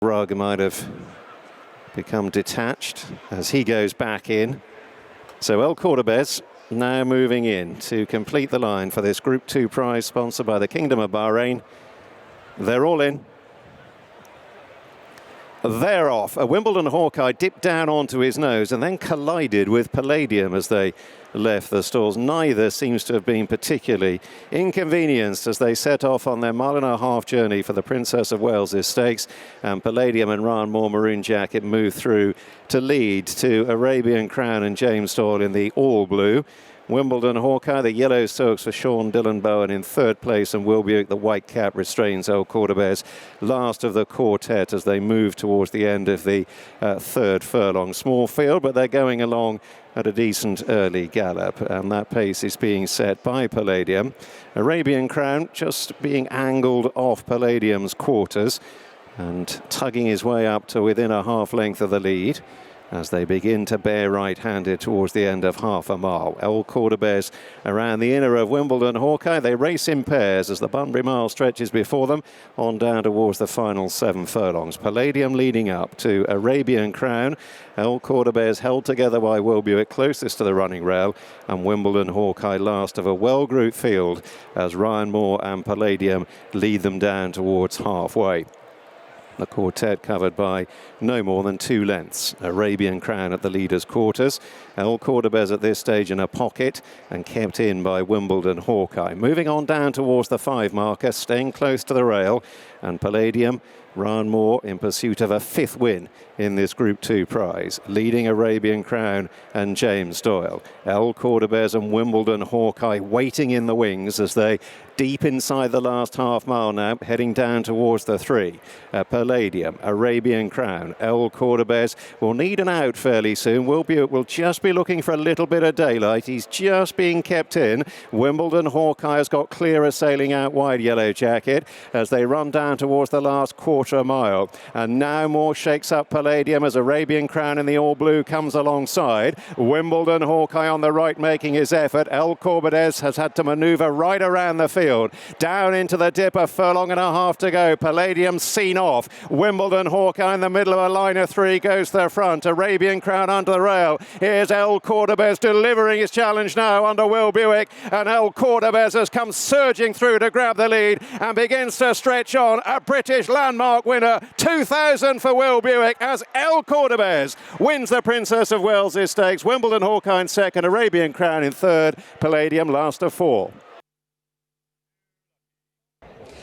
rug might have become detached as he goes back in. So El Cordobes now moving in to complete the line for this Group 2 prize sponsored by the Kingdom of Bahrain. They're all in. They're off. A Wimbledon Hawkeye dipped down onto his nose and then collided with Palladium as they left the stalls. Neither seems to have been particularly inconvenienced as they set off on their mile-and-a-half journey for the Princess of Wales' Stakes. And Palladium and Ryan Moore Maroon Jacket moved through to lead to Arabian Crown and James Doyle in the all-blue. Wimbledon Hawkeye, the yellow silks for Sean Dillon Bowen in third place, and Will Buick, the white cap, restrains El Cordobes, last of the quartet as they move towards the end of the third furlong. Small field, but they're going along at a decent early gallop, and that pace is being set by Palladium. Arabian Crown just being angled off Palladium's quarters and tugging his way up to within a half length of the lead as they begin to bear right-handed towards the end of half a mile. El Cordobes around the inner of Wimbledon Hawkeye. They race in pairs as the Bunbury Mile stretches before them on down towards the final 7 furlongs. Palladium leading up to Arabian Crown. El Cordobes held together by Will Buick closest to the running rail, and Wimbledon Hawkeye last of a well-grouped field as Ryan Moore and Palladium lead them down towards halfway. The quartet covered by no more than 2 lengths. Arabian Crown at the leader's quarters. El Cordobes at this stage in a pocket and kept in by Wimbledon Hawkeye. Moving on down towards the 5 marker, staying close to the rail. And Palladium, Ryan Moore in pursuit of a 5th win in this Group 2 prize, leading Arabian Crown and James Doyle. El Cordobes and Wimbledon Hawkeye waiting in the wings as they deep inside the last half mile now, heading down towards the 3. Palladium, Arabian Crown, El Cordobes will need an out fairly soon. Will Buick will just be looking for a little bit of daylight. He's just being kept in. Wimbledon Hawkeye has got clearer sailing out wide, Yellow Jacket, as they run down towards the last quarter mile. And now Moore shakes up Palladium as Arabian Crown in the all-blue comes alongside. Wimbledon Hawkeye on the right making his effort. El Cordobes has had to manoeuvre right around the field. Down into the dip, a furlong and a half to go. Palladium seen off. Wimbledon Hawkeye in the middle of a line of 3 goes to the front. Arabian Crown under the rail. Here's El Cordobes delivering his challenge now under Will Buick. And El Cordobes has come surging through to grab the lead and begins to stretch on. A British landmark winner. 2,000 for Will Buick as El Cordobes wins the Princess of Wales' Stakes. Wimbledon Hawkeye in second. Arabian Crown in third. Palladium last of 4.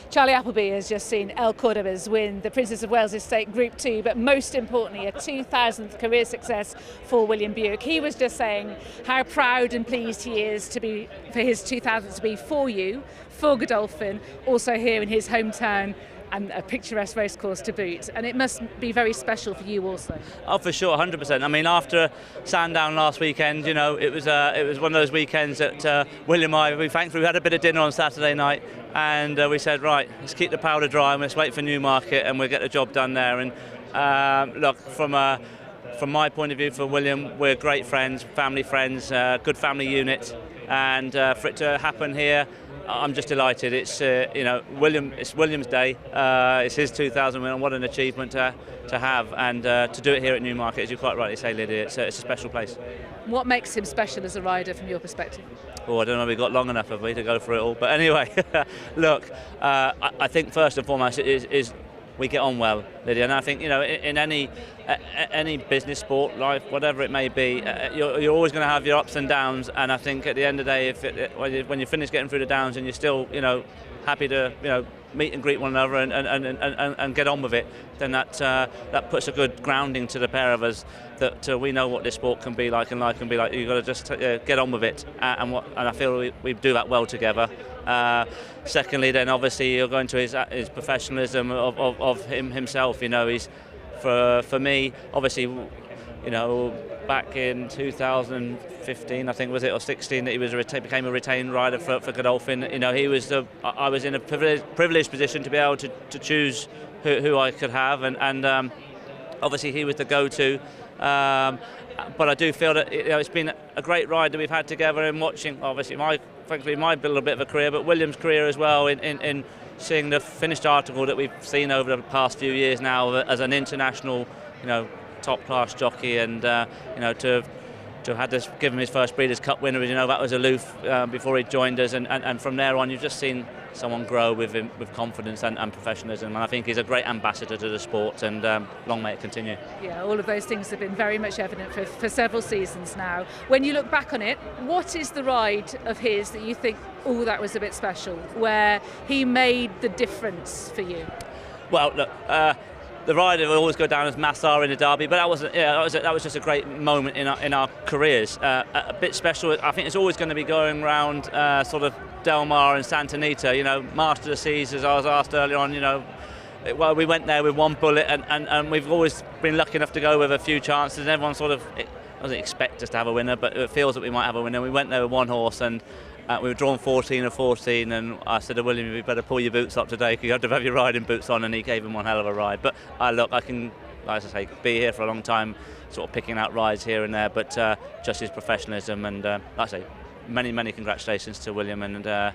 Charlie Appleby has just seen El Cordobes win the Princess of Wales' Stakes Group 2, but most importantly, a 2,000th career success for William Buick. He was just saying how proud and pleased he is to be for his 2,000th to be for you, for Godolphin, also here in his hometown, and a picturesque racecourse to boot. And it must be very special for you also. Oh, for sure, 100%. I mean, after Sandown last weekend, you know, it was one of those weekends that William and I, we thankfully had a bit of dinner on Saturday night, and we said, right, let's keep the powder dry and let's wait for Newmarket and we'll get the job done there. And look, from my point of view, for William, we're great friends, family friends, good family unit, and for it to happen here, I'm just delighted. It's it's William's day. It's his 2000 win, and what an achievement to have, and to do it here at Newmarket, as you quite rightly say, Lydia. It's a special place. What makes him special as a rider from your perspective? Oh, I don't know if we've got long enough, have we, to go through it all? But anyway, look, I think first and foremost is we get on well, Lydia, and I think, you know, in any business, sport, life, whatever it may be, you're always going to have your ups and downs. And I think at the end of the day, when you finish getting through the downs and you're still, you know, happy to, you know, meet and greet one another and get on with it, then that puts a good grounding to the pair of us that we know what this sport can be like, and life can be like. You've got to just get on with it, and I feel we do that well together. Secondly, then obviously you're going to his professionalism of himself. You know, he's for me, obviously, you know, back in 2015, I think was it, or 16, that he became a retained rider for Godolphin. You know, I was in a privileged position to be able to choose who I could have, and obviously he was the go-to. But I do feel that, you know, it's been a great ride that we've had together, and watching obviously thankfully my little bit of a career, but William's career as well in seeing the finished article that we've seen over the past few years now as an international, top-class jockey, and to have had this, give him his first Breeders' Cup winner, that was aloof before he joined us, and from there on you've just seen someone grow with confidence and professionalism, and I think he's a great ambassador to the sport, and long may it continue. Yeah, all of those things have been very much evident for several seasons now. When you look back on it, what is the ride of his that you think, oh, that was a bit special, where he made the difference for you? Well, look, the ride will always go down as Massar in the Derby, but that was just a great moment in our careers. A bit special. I think it's always going to be going around sort of Del Mar and Santa Anita. Master of the Seas, as I was asked earlier on. Well, we went there with one bullet, and we've always been lucky enough to go with a few chances. And everyone sort of doesn't expect us to have a winner, but it feels that we might have a winner. We went there with one horse, and we were drawn 14 of 14, and I said to William, you better pull your boots up today because you have to have your riding boots on, and he gave him one hell of a ride. But I can, like I say, be here for a long time, sort of picking out rides here and there, but just his professionalism, and like I say, many congratulations to William, and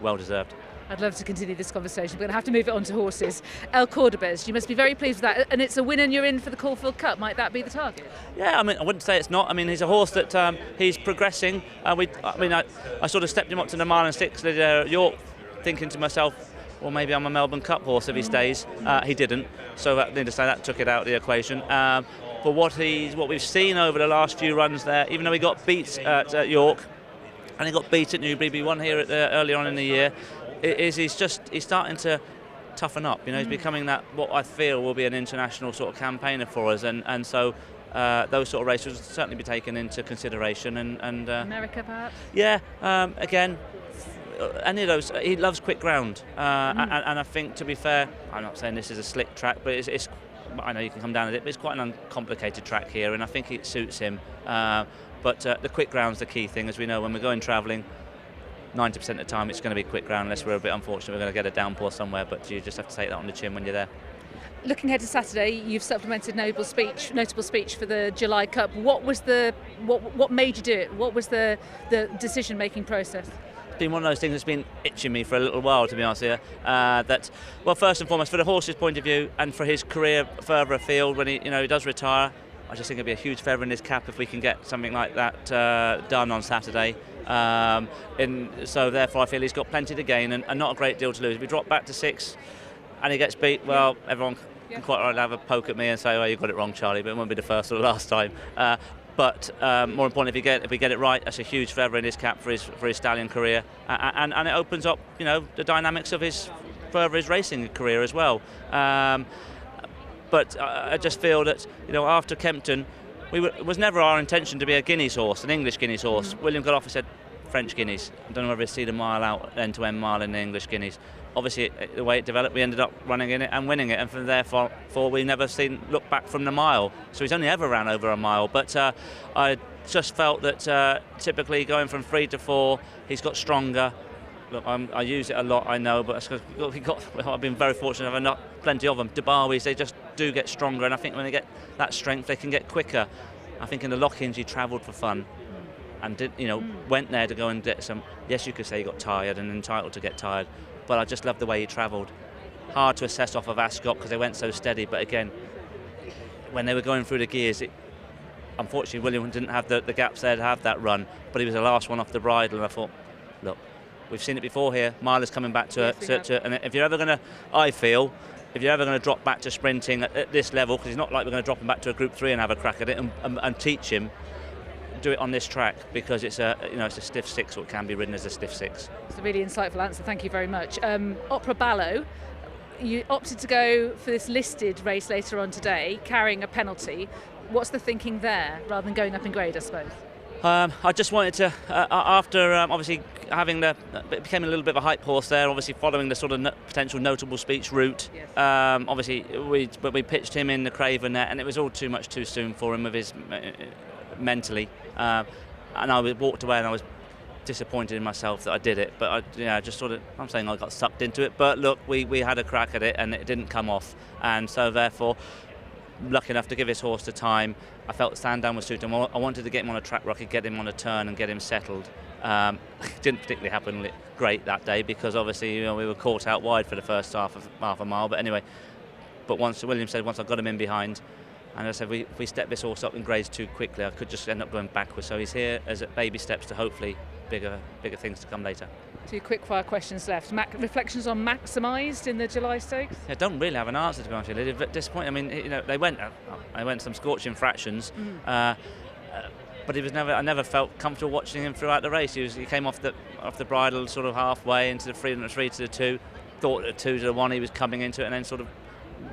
well deserved. I'd love to continue this conversation. We're going to have to move it on to horses. El Cordobes, you must be very pleased with that, and it's a win and you're in for the Caulfield Cup. Might that be the target? Yeah, I wouldn't say it's not. He's a horse that he's progressing. I sort of stepped him up to the mile and 6 at York, thinking to myself, well, maybe I'm a Melbourne Cup horse if he stays. He didn't, so needless to say, that took it out of the equation. But what we've seen over the last few runs there, even though he got beat at York, and he got beat at Newbury, he won here earlier on in the year, he's starting to toughen up. He's becoming that, what I feel will be an international sort of campaigner for us, and so those sort of races will certainly be taken into consideration. And America, perhaps? Yeah, again, any of those. He loves quick ground, and I think, to be fair, I'm not saying this is a slick track, but it's I know you can come down a bit, but it's quite an uncomplicated track here, and I think it suits him. But the quick ground's the key thing, as we know when we're going travelling. 90% of the time it's going to be quick ground, unless we're a bit unfortunate we're going to get a downpour somewhere, but you just have to take that on the chin when you're there. Looking ahead to Saturday, you've supplemented notable speech for the July Cup. What was what made you do it? What was the decision-making process? It's been one of those things that's been itching me for a little while, to be honest here. Well, first and foremost, for the horse's point of view and for his career further afield, when he does retire, I just think it'd be a huge feather in his cap if we can get something like that done on Saturday. So therefore I feel he's got plenty to gain and not a great deal to lose. If we drop back to 6 and he gets beat, well, everyone can quite rightly have a poke at me and say, well, you got it wrong, Charlie, but it won't be the first or the last time. But more importantly, if we get it right, that's a huge feather in his cap for his stallion career, and it opens up the dynamics of his racing career as well. But I just feel that after Kempton, it was never our intention to be a Guineas horse, an English Guineas horse. William Godolphin said French Guineas. I don't know whether it's the mile out, end-to-end mile in the English Guineas. Obviously, the way it developed, we ended up running in it and winning it, and from therefore we never look back from the mile. So he's only ever ran over a mile. But I just felt that typically going from 3 to 4, he's got stronger. Look, I use it a lot, I know, but I've been very fortunate. I've not plenty of them. Debawis, they just do get stronger, and I think when they get that strength, they can get quicker. I think in the lock-ins, he travelled for fun, and went there to go and get some. Yes, you could say he got tired and entitled to get tired, but I just loved the way he travelled. Hard to assess off of Ascot because they went so steady, but again, when they were going through the gears, unfortunately, William didn't have the gaps there to have that run, but he was the last one off the bridle, and I thought, look, we've seen it before here. Miller's coming back to and if you're ever going to drop back to sprinting at this level, because it's not like we're going to drop him back to a Group 3 and have a crack at it and teach him, do it on this track, because it's a stiff 6, or it can be ridden as a stiff 6. It's a really insightful answer. Thank you very much. Opera Ballo, you opted to go for this listed race later on today, carrying a penalty. What's the thinking there, rather than going up in grade, I suppose? I just wanted to, after obviously it became a little bit of a hype horse there, obviously following the sort of potential notable speech route. Yes. Obviously, we pitched him in the Craven there, and it was all too much too soon for him with his mentally. And I walked away, and I was disappointed in myself that I did it. But I just sort of, I'm saying I got sucked into it. But look, we had a crack at it, and it didn't come off, and so therefore, lucky enough to give his horse the time. I felt Sandown was suited him. I wanted to get him on a track where I could get him on a turn and get him settled. Didn't particularly happen great that day because obviously we were caught out wide for the first half a mile. But anyway, once William said once I got him in behind, and I said if we step this horse up in grades too quickly, I could just end up going backwards. So he's here as baby steps to hopefully bigger things to come later. 2 quick-fire questions left. Reflections on Maximised in the July Stakes? I don't really have an answer, to be honest with you. They're disappointing. I mean, they went some scorching fractions, but I never felt comfortable watching him throughout the race. He came off the bridle sort of halfway into the 3 and the 3 to the 2, thought at 2 to the 1 he was coming into it, and then sort of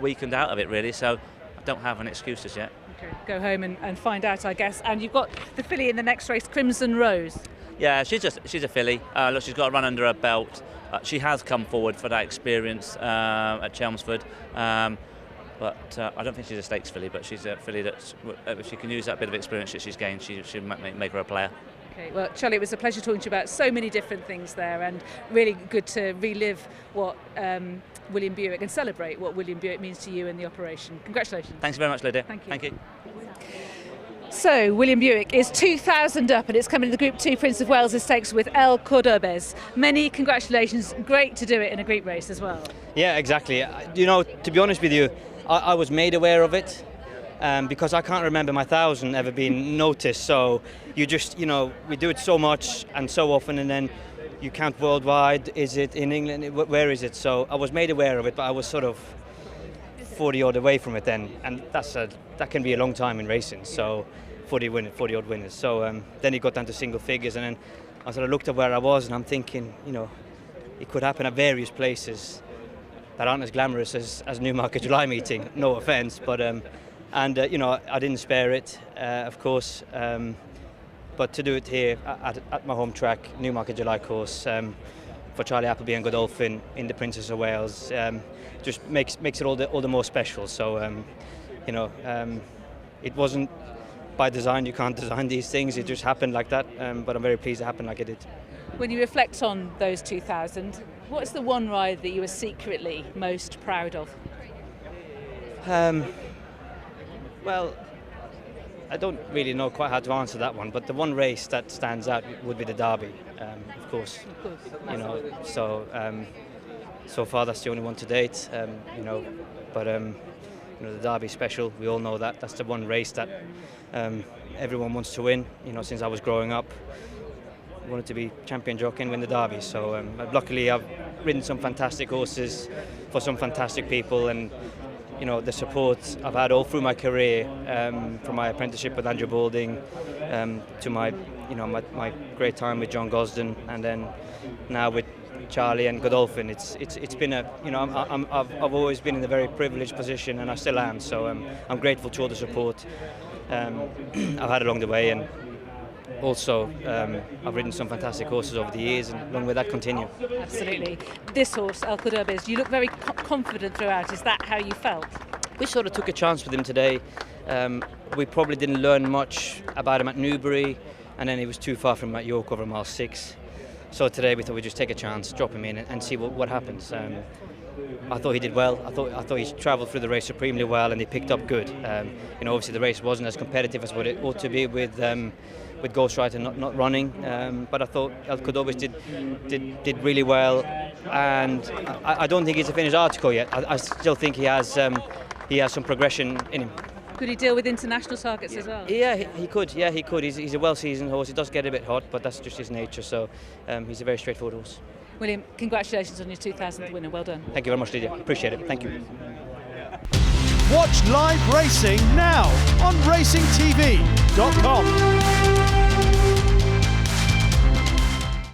weakened out of it really. So I don't have an excuse as yet. Okay, go home and find out, I guess. And you've got the filly in the next race, Crimson Rose. Yeah, she's a filly. Look, she's got a run under her belt. She has come forward for that experience at Chelmsford, but I don't think she's a stakes filly. But she's a filly that, if she can use that bit of experience that she's gained, she might make her a player. Okay, well, Charlie, it was a pleasure talking to you about so many different things there, and really good to relive what William Buick and celebrate what William Buick means to you and the operation. Congratulations. Thanks very much, Lydia. Thank you. Thank you. So, William Buick is 2,000 up and it's coming to the Group 2 Prince of Wales Stakes with El Cordobes. Many congratulations, great to do it in a group race as well. Yeah, exactly. You know, to be honest with you, I was made aware of it because I can't remember my 1,000 ever being noticed. So you just, we do it so much and so often, and then you count worldwide. Is it in England? Where is it? So I was made aware of it, but I was sort of 40 odd away from it then, and that can be a long time in racing. So 40 odd winners. So then it got down to single figures, and then I sort of looked at where I was, and I'm thinking, it could happen at various places that aren't as glamorous as Newmarket July meeting. No offence, but I didn't spare it, of course. But to do it here at my home track, Newmarket July course, for Charlie Appleby and Godolphin in the Princess of Wales, just makes it all the more special. So it wasn't by design. You can't design these things. It just happened like that. But I'm very pleased it happened like it did. When you reflect on those 2,000, what's the one ride that you were secretly most proud of? Well, I don't really know quite how to answer that one, but the one race that stands out would be the Derby, of course. So far that's the only one to date, but the Derby's special. We all know that. That's the one race that everyone wants to win. Since I was growing up, I wanted to be champion jockey and win the Derby. So luckily I've ridden some fantastic horses for some fantastic people, and the support I've had all through my career, from my apprenticeship with Andrew Balding to my great time with John Gosden, and then now with Charlie and Godolphin. It's been I've always been in a very privileged position, and I still am. So I'm grateful to all the support I've had along the way, and also I've ridden some fantastic horses over the years, and long may that continue. Absolutely. This horse, El Cordobes, you look very confident throughout. Is that how you felt? We sort of took a chance with him today. We probably didn't learn much about him at Newbury, and then he was too far from at York over mile 6. So today we thought we'd just take a chance, drop him in, and see what happens. I thought he did well. I thought he travelled through the race supremely well, and he picked up good. Obviously the race wasn't as competitive as what it ought to be with Ghostwriter not running, but I thought El Cordobes did really well, and I don't think he's a finished article yet. I still think he has some progression in him. Could he deal with international targets as well? Yeah, he could. Yeah, he could. He's a well-seasoned horse. He does get a bit hot, but that's just his nature. So he's a very straightforward horse. William, congratulations on your 2,000th winner. Well done. Thank you very much, Lydia. Appreciate it. Thank you. Watch live racing now on racingtv.com.